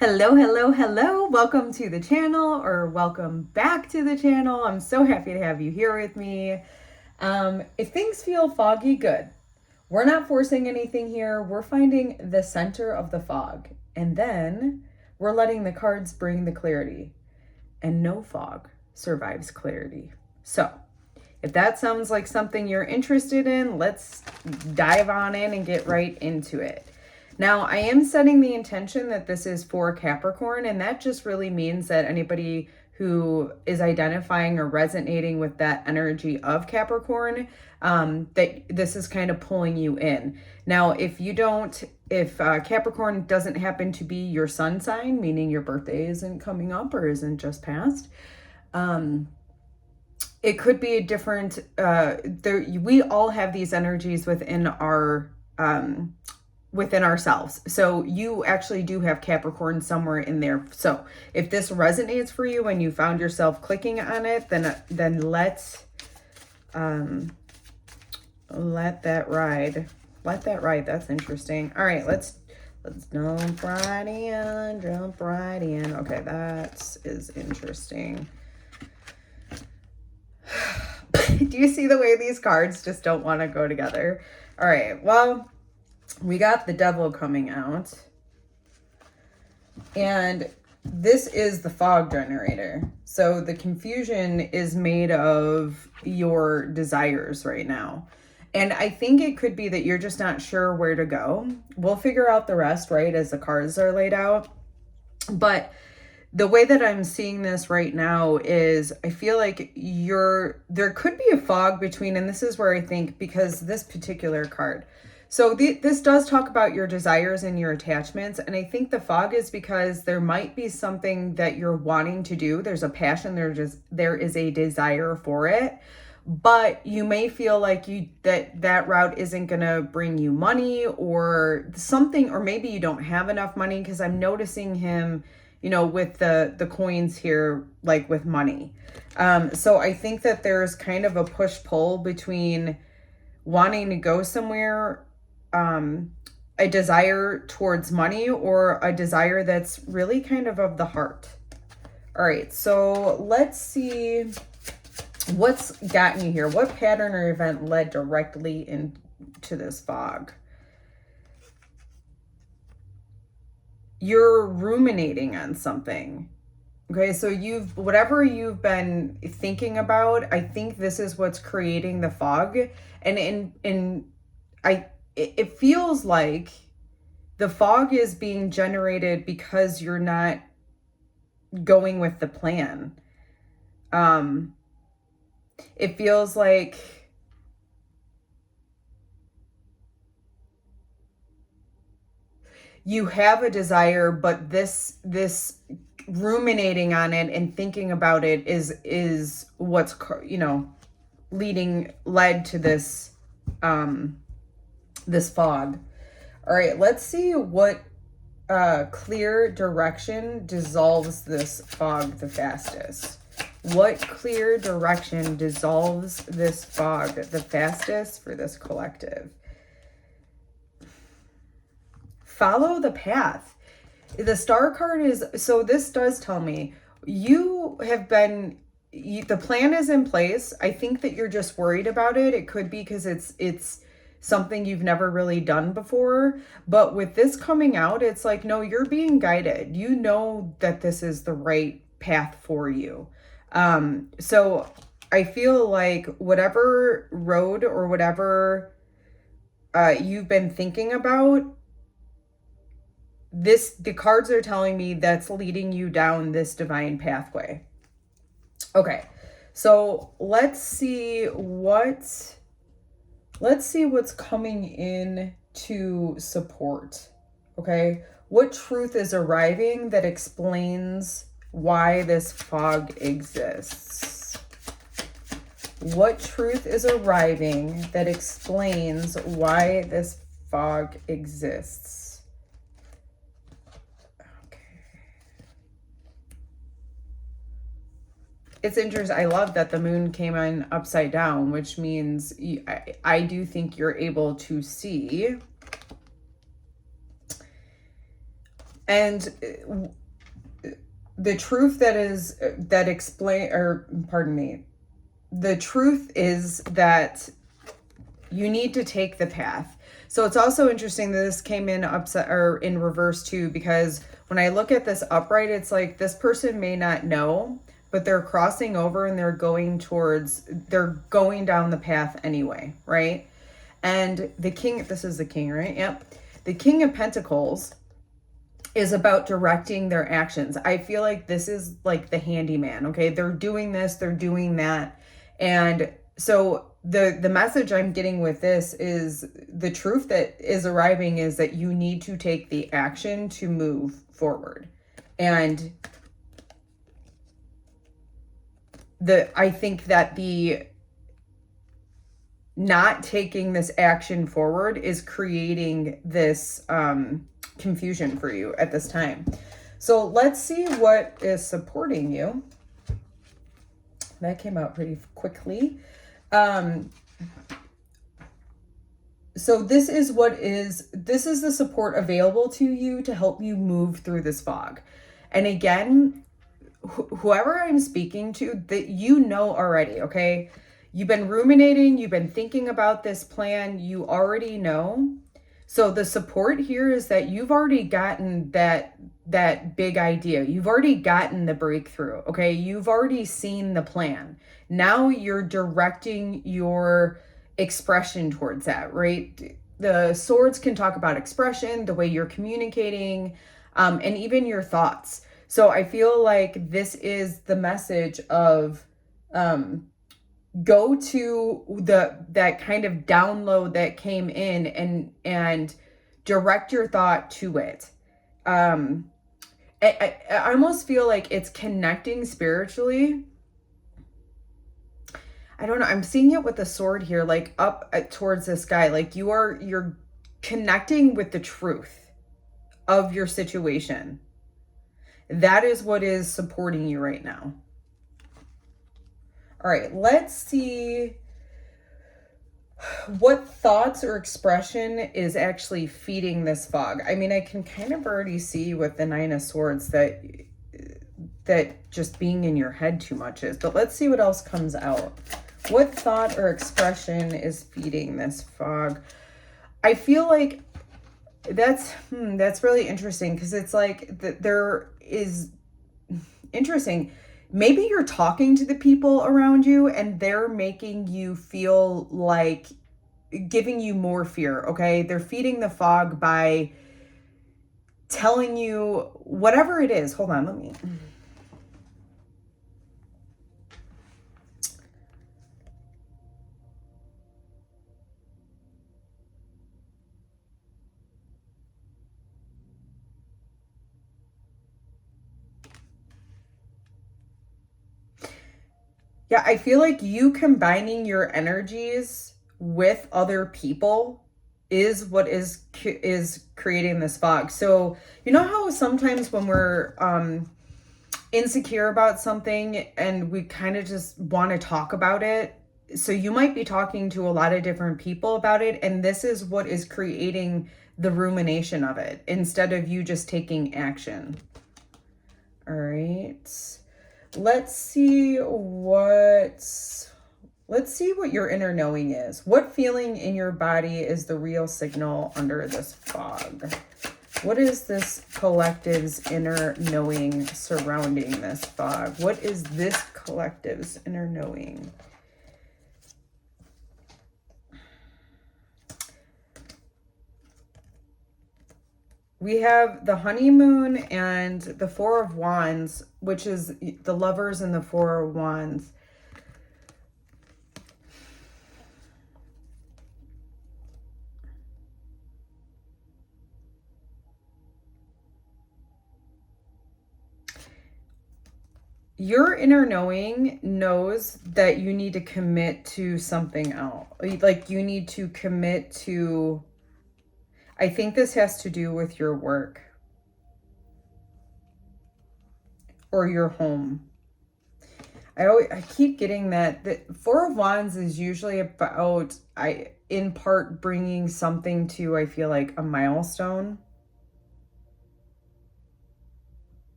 Hello, hello, hello. Welcome to the channel, or welcome back to the channel. I'm so happy to have you here with me. If things feel foggy, good. We're not forcing anything here. We're finding the center of the fog, and then we're letting the cards bring the clarity. And no fog survives clarity. So if that sounds like something you're interested in, let's dive on in and get right into it. Now, I am setting the intention that this is for Capricorn, and that just really means that anybody who is identifying or resonating with that energy of Capricorn, that this is kind of pulling you in. Now, if Capricorn doesn't happen to be your sun sign, meaning your birthday isn't coming up or isn't just past, it could be a different, we all have these energies within ourselves. So you actually do have Capricorn somewhere in there. So if this resonates for you and you found yourself clicking on it, then let that ride. Let that ride. That's interesting. All right, let's jump right in. Okay, that is interesting. Do you see the way these cards just don't want to go together? All right, well, we got the Devil coming out, and this is the fog generator. So the confusion is made of your desires right now. And I think it could be that you're just not sure where to go. We'll figure out the rest, right, as the cards are laid out. But the way that I'm seeing this right now is I feel like there could be a fog between, and this is where I think, because this particular card, so this does talk about your desires and your attachments. And I think the fog is because there might be something that you're wanting to do. There's a passion, there is a desire for it, but you may feel like that route isn't going to bring you money or something, or maybe you don't have enough money, because I'm noticing him, with the coins here, like with money. So I think that there's kind of a push-pull between wanting to go somewhere, a desire towards money, or a desire that's really kind of the heart. All right, so let's see what's gotten you here. What pattern or event led directly into this fog? You're ruminating on something. Okay, so whatever you've been thinking about, I think this is what's creating the fog. And it feels like the fog is being generated because you're not going with the plan. It feels like you have a desire, but this ruminating on it and thinking about it is what's, led to this this fog. All right, let's see what clear direction dissolves this fog the fastest. What clear direction dissolves this fog the fastest for this collective? Follow the path. The Star card is, so this does tell me the plan is in place. I think that you're just worried about it. It could be because it's something you've never really done before. But with this coming out, it's like, no, you're being guided. You know that this is the right path for you. So I feel like whatever road or whatever you've been thinking about, the cards are telling me that's leading you down this divine pathway. Okay, so let's see what's coming in to support. Okay, what truth is arriving that explains why this fog exists? What truth is arriving that explains why this fog exists? It's interesting. I love that the moon came in upside down, which means I do think you're able to see And the truth the truth is that you need to take the path. So it's also interesting that this came in upside or in reverse too, because when I look at this upright, it's like this person may not know, but they're crossing over and they're going down the path anyway, right? And the king, this is the king, right? Yep. The King of Pentacles is about directing their actions. I feel like this is like the handyman, okay? They're doing this, they're doing that. And so the message I'm getting with this is the truth that is arriving is that you need to take the action to move forward. And I think that the not taking this action forward is creating this confusion for you at this time. So let's see what is supporting you. That came out pretty quickly. So this is the support available to you to help you move through this fog. And again, whoever I'm speaking to, that you know already, okay? You've been ruminating, you've been thinking about this plan, you already know. So the support here is that you've already gotten that big idea. You've already gotten the breakthrough, okay? You've already seen the plan. Now you're directing your expression towards that, right? The swords can talk about expression, the way you're communicating, and even your thoughts. So I feel like this is the message of go to that kind of download that came in and direct your thought to it. I almost feel like it's connecting spiritually. I don't know. I'm seeing it with the sword here, like up towards the sky. Like you're connecting with the truth of your situation. That is what is supporting you right now. All right, let's see what thoughts or expression is actually feeding this fog. I mean, I can kind of already see with the Nine of Swords that just being in your head too much is. But let's see what else comes out. What thought or expression is feeding this fog? I feel like that's really interesting, because it's like there is interesting. Maybe you're talking to the people around you and they're making you feel like giving you more fear, okay? They're feeding the fog by telling you whatever it is. Hold on, let me... Yeah, I feel like you combining your energies with other people is what is creating this fog. So you know how sometimes when we're insecure about something and we kind of just want to talk about it, so you might be talking to a lot of different people about it, and this is what is creating the rumination of it instead of you just taking action. All right. Let's see what your inner knowing is. What feeling in your body is the real signal under this fog? What is this collective's inner knowing surrounding this fog? What is this collective's inner knowing? We have the honeymoon and the Four of Wands, which is the Lovers and the Four of Wands. Your inner knowing knows that you need to commit to something else. Like you need to commit to... I think this has to do with your work or your home. I keep getting that the Four of Wands is usually about, in part, bringing something to, I feel like, a milestone.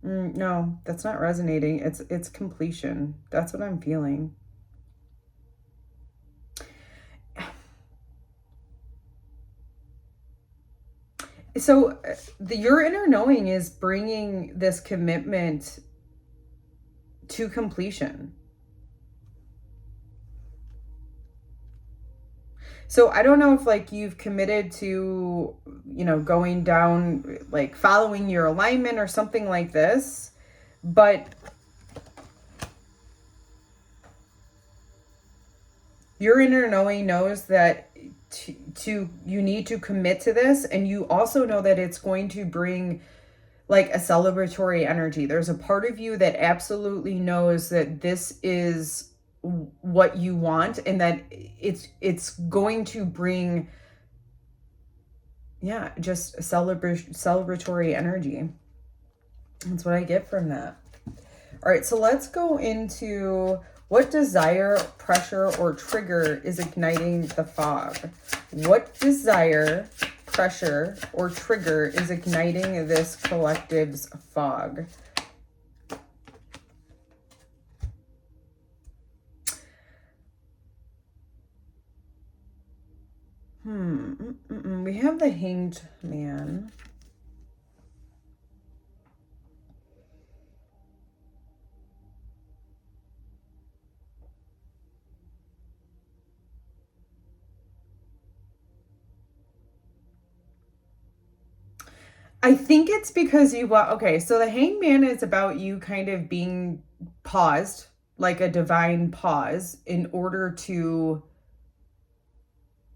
No, that's not resonating. It's completion. That's what I'm feeling. So your inner knowing is bringing this commitment to completion. So I don't know if like you've committed to, going down, like following your alignment or something like this, but your inner knowing knows that you need to commit to this, and you also know that it's going to bring like a celebratory energy. There's a part of you that absolutely knows that this is what you want, and that it's going to bring, yeah, just a celebratory energy. That's what I get from that. All right, so let's go into what desire, pressure, or trigger is igniting the fog. What desire, pressure, or trigger is igniting this collective's fog? We have the Hanged Man. I think it's because you want, okay, so the Hanged Man is about you kind of being paused, like a divine pause, in order to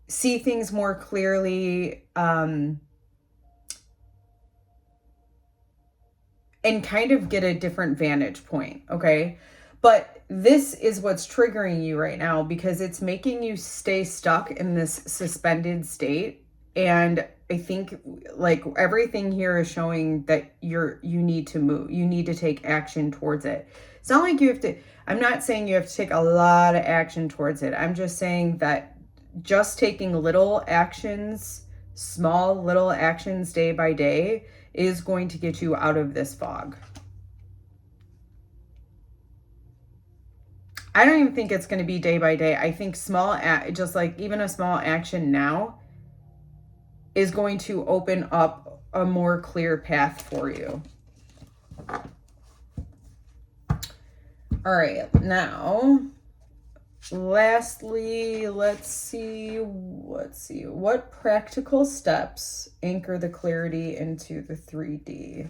see things more clearly, and kind of get a different vantage point, okay? But this is what's triggering you right now, because it's making you stay stuck in this suspended state. And I think like everything here is showing that you need to move. You need to take action towards it. It's not like you have to, I'm not saying you have to take a lot of action towards it. I'm just saying that just taking little actions, small little actions day by day is going to get you out of this fog. I don't even think it's going to be day by day. I think just like even a small action now is going to open up a more clear path for you. All right, now, lastly, let's see, what practical steps anchor the clarity into the 3D?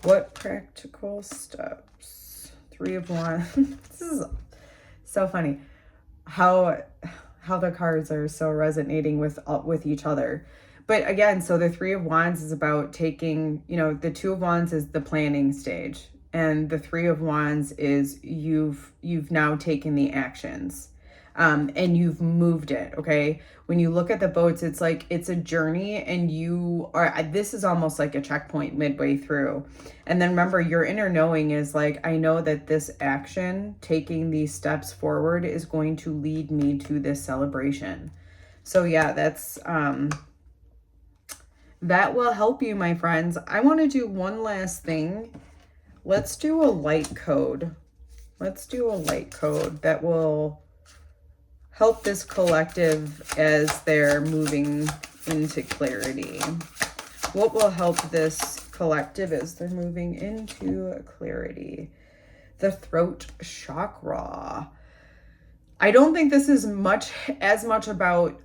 What practical steps? 3 of Wands. This is so funny how the cards are so resonating with each other. But again, so the 3 of Wands is about taking, the 2 of Wands is the planning stage, and the 3 of Wands is you've now taken the actions, and you've moved it. Okay, when you look at the boats, it's like it's a journey, and this is almost like a checkpoint midway through. And then remember, your inner knowing is like, I know that this action, taking these steps forward, is going to lead me to this celebration. So yeah, that's that will help you, my friends. I want to do one last thing. Let's do a light code. Let's do a light code that will help this collective as they're moving into clarity. What will help this collective as they're moving into clarity? The throat chakra. I don't think this is as much about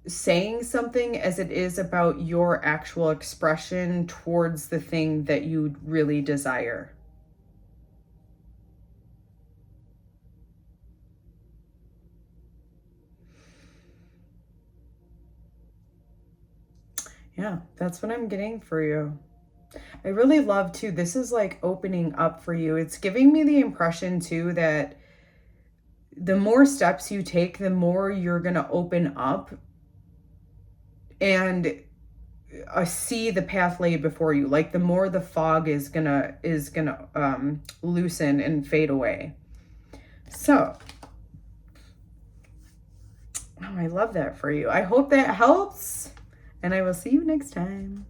saying something as it is about your actual expression towards the thing that you really desire. Yeah, that's what I'm getting for you. I really love too, this is like opening up for you. It's giving me the impression too that the more steps you take, the more you're going to open up and see the path laid before you. Like the more the fog is gonna loosen and fade away. So, I love that for you. I hope that helps, and I will see you next time.